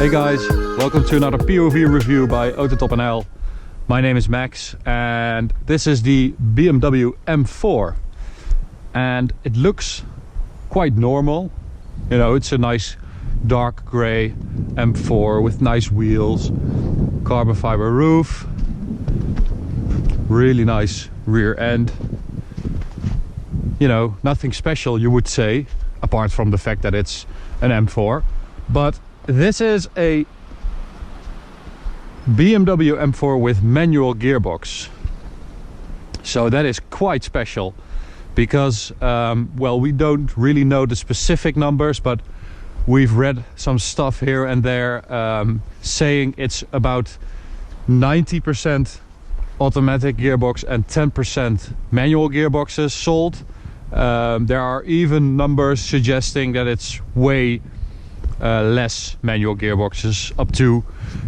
Hey guys, welcome to another POV review by AutoTopNL. My name is Max and this is the BMW M4 and it looks quite normal. You know, it's a nice dark grey M4 with nice wheels, carbon fiber roof, really nice rear end. You know, nothing special you would say, apart from the fact that it's an M4, but this is a BMW M4 with manual gearbox. So that is quite special because, well, we don't really know the specific numbers, but we've read some stuff here and there saying it's about 90% automatic gearbox and 10% manual gearboxes sold. There are even numbers suggesting that it's way less manual gearboxes, up to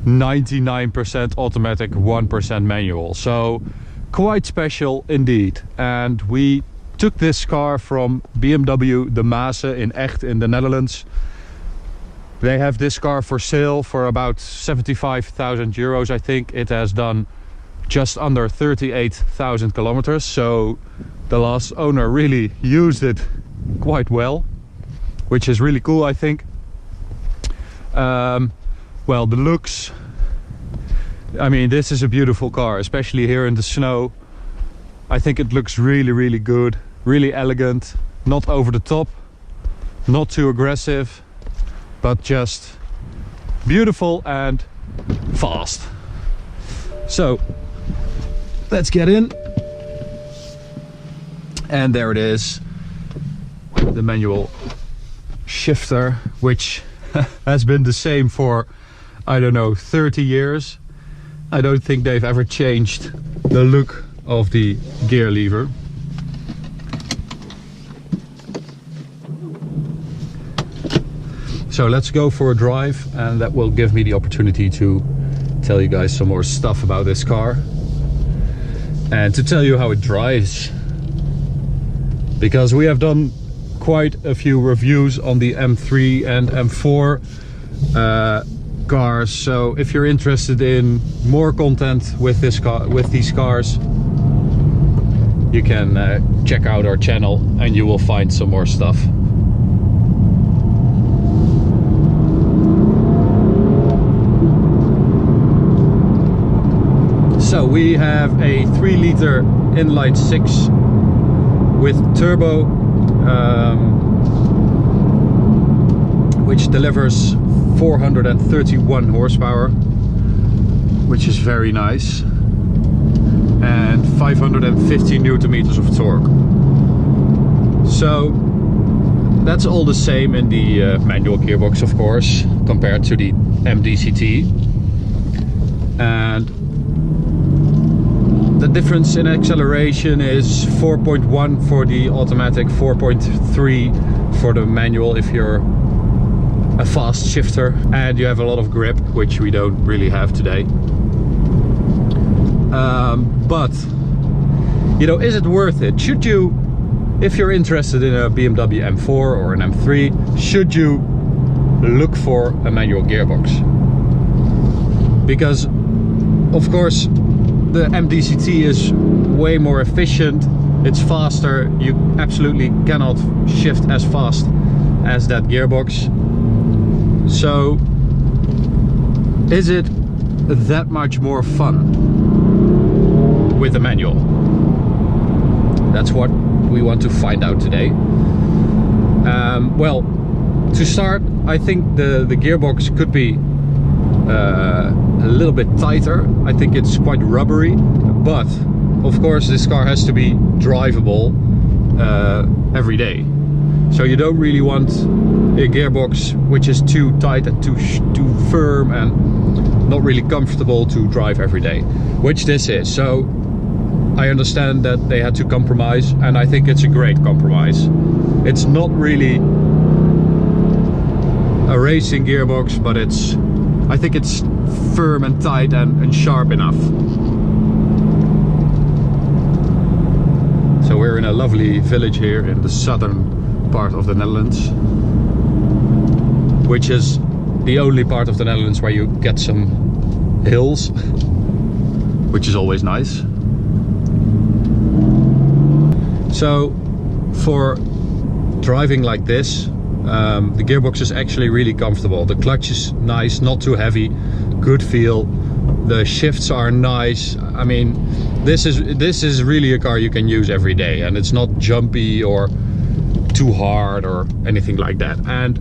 99% automatic, 1% manual. So quite special indeed. And we took this car from BMW de Maase in Echt in the Netherlands. They have this car for sale for about 75,000 euros. I think it has done just under 38,000 kilometers. So the last owner really used it quite well, which is really cool, I think. Well, the looks, I mean, this is a beautiful car, especially here in the snow. I think it looks really good, really elegant, not over the top, not too aggressive, but just beautiful and fast. So let's get in. And there it is, the manual shifter, which has been the same for, I don't know, 30 years. I don't think they've ever changed the look of the gear lever. So let's go for a drive, and that will give me the opportunity to tell you guys some more stuff about this car and to tell you how it drives, because we have done quite a few reviews on the M3 and M4 cars. So if you're interested in more content with this car, with these cars, you can check out our channel and you will find some more stuff. So we have a 3-liter inline 6 with turbo, which delivers 431 horsepower, which is very nice, and 550 newton meters of torque. So that's all the same in the manual gearbox, of course, compared to the MDCT. And the difference in acceleration is 4.1 for the automatic, 4.3 for the manual if you're a fast shifter, and you have a lot of grip, which we don't really have today. But you know, is it worth it? Should you, if you're interested in a BMW M4 or an M3, should you look for a manual gearbox? Because of course the MDCT is way more efficient, it's faster, you absolutely cannot shift as fast as that gearbox. So is it that much more fun with the manual? That's what we want to find out today. Well, to start, I think the gearbox could be a little bit tighter. I think it's quite rubbery, but of course this car has to be drivable every day. So you don't really want a gearbox which is too tight and too firm and not really comfortable to drive every day, which this is. So I understand that they had to compromise, and I think it's a great compromise. It's not really a racing gearbox, but I think it's firm and tight and sharp enough. So we're in a lovely village here in the southern part of the Netherlands, which is the only part of the Netherlands where you get some hills, which is always nice. So for driving like this, the gearbox is actually really comfortable. The clutch is nice, not too heavy, good feel. The shifts are nice. I mean, this is really a car you can use every day, and it's not jumpy or too hard or anything like that. And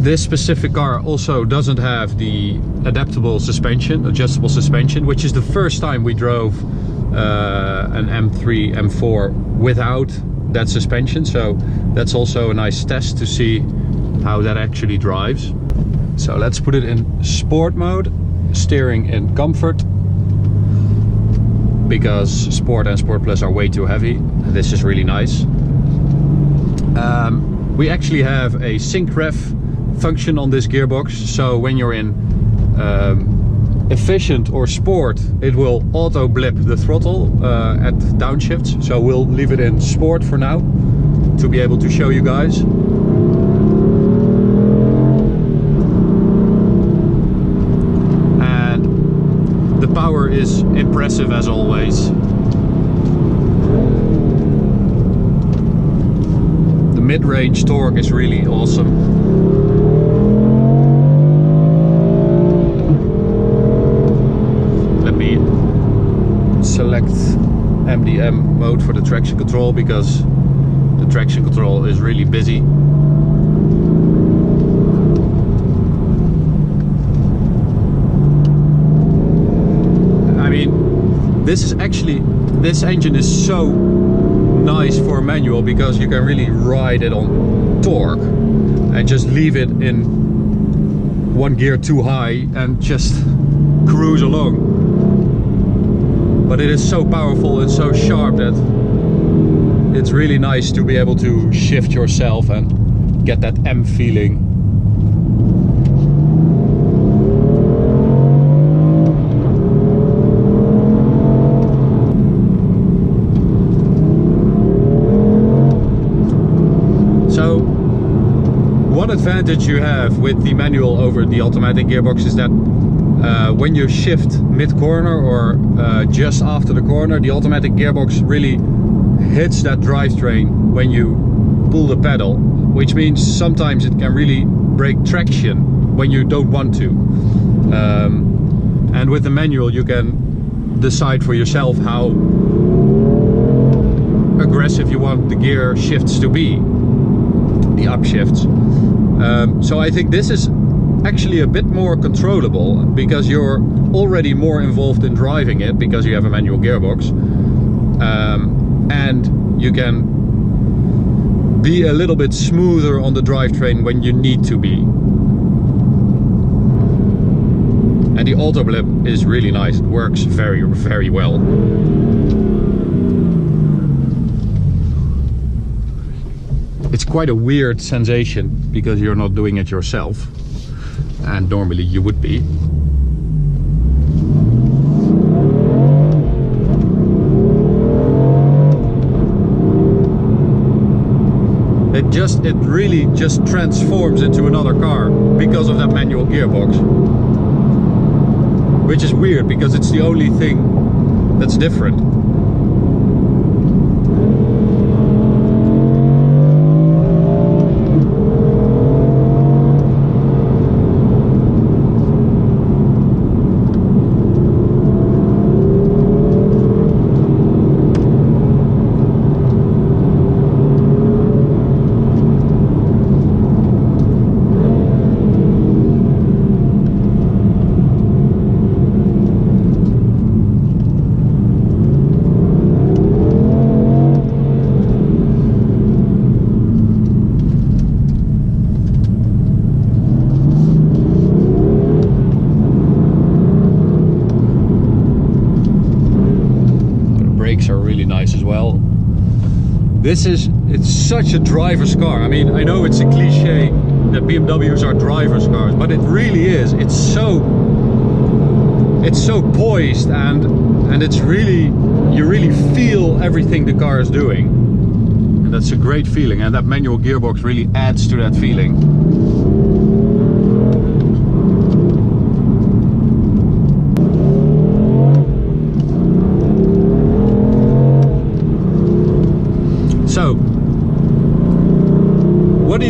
this specific car also doesn't have the adjustable suspension, which is the first time we drove an M3, M4 without that suspension. So that's also a nice test to see how that actually drives. So let's put it in sport mode, steering in comfort, because Sport and Sport Plus are way too heavy. This is really nice. We actually have a sync ref function on this gearbox, so when you're in efficient or sport, it will auto blip the throttle at downshifts. So we'll leave it in sport for now to be able to show you guys. And the power is impressive as always. The mid-range torque is really awesome. Select MDM mode for the traction control, because the traction control is really busy. I mean, this engine is so nice for manual, because you can really ride it on torque and just leave it in one gear too high and just cruise along. But it is so powerful and so sharp that it's really nice to be able to shift yourself and get that M feeling. So one advantage you have with the manual over the automatic gearbox is that when you shift mid-corner or just after the corner, the automatic gearbox really hits that drivetrain when you pull the pedal, which means sometimes it can really break traction when you don't want to. And with the manual you can decide for yourself how aggressive you want the gear shifts to be, the upshifts. So I think this is actually a bit more controllable, because you're already more involved in driving it because you have a manual gearbox, and you can be a little bit smoother on the drivetrain when you need to be. And the auto blip is really nice. It works very, very well. It's quite a weird sensation because you're not doing it yourself, and normally you would be. It really just transforms into another car because of that manual gearbox, which is weird because it's the only thing that's different. Are really nice as well. It's such a driver's car. I mean, I know it's a cliche that BMWs are driver's cars, but it really is. It's so poised, and it's really, you really feel everything the car is doing, and that's a great feeling, and that manual gearbox really adds to that feeling.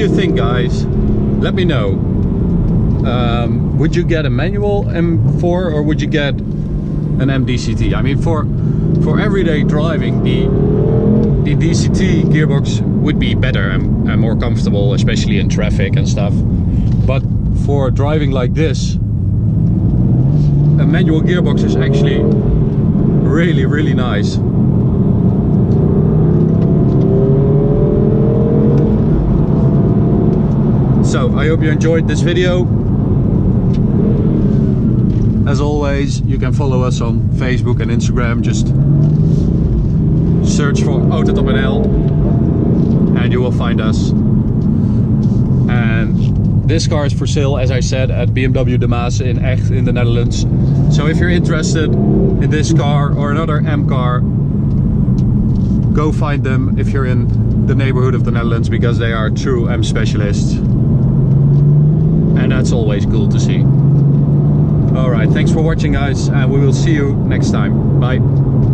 you think, guys? Let me know. Would you get a manual M4 or would you get an MDCT? I mean, for everyday driving, the DCT gearbox would be better and more comfortable, especially in traffic and stuff. But for driving like this, a manual gearbox is actually really, really nice. So I hope you enjoyed this video. As always, you can follow us on Facebook and Instagram. Just search for AutoTopNL and you will find us. And this car is for sale, as I said, at BMW De Maas in Echt in the Netherlands. So if you're interested in this car or another M car, go find them if you're in the neighborhood of the Netherlands, because they are true M specialists. And that's always cool to see. Alright, thanks for watching, guys, and we will see you next time. Bye.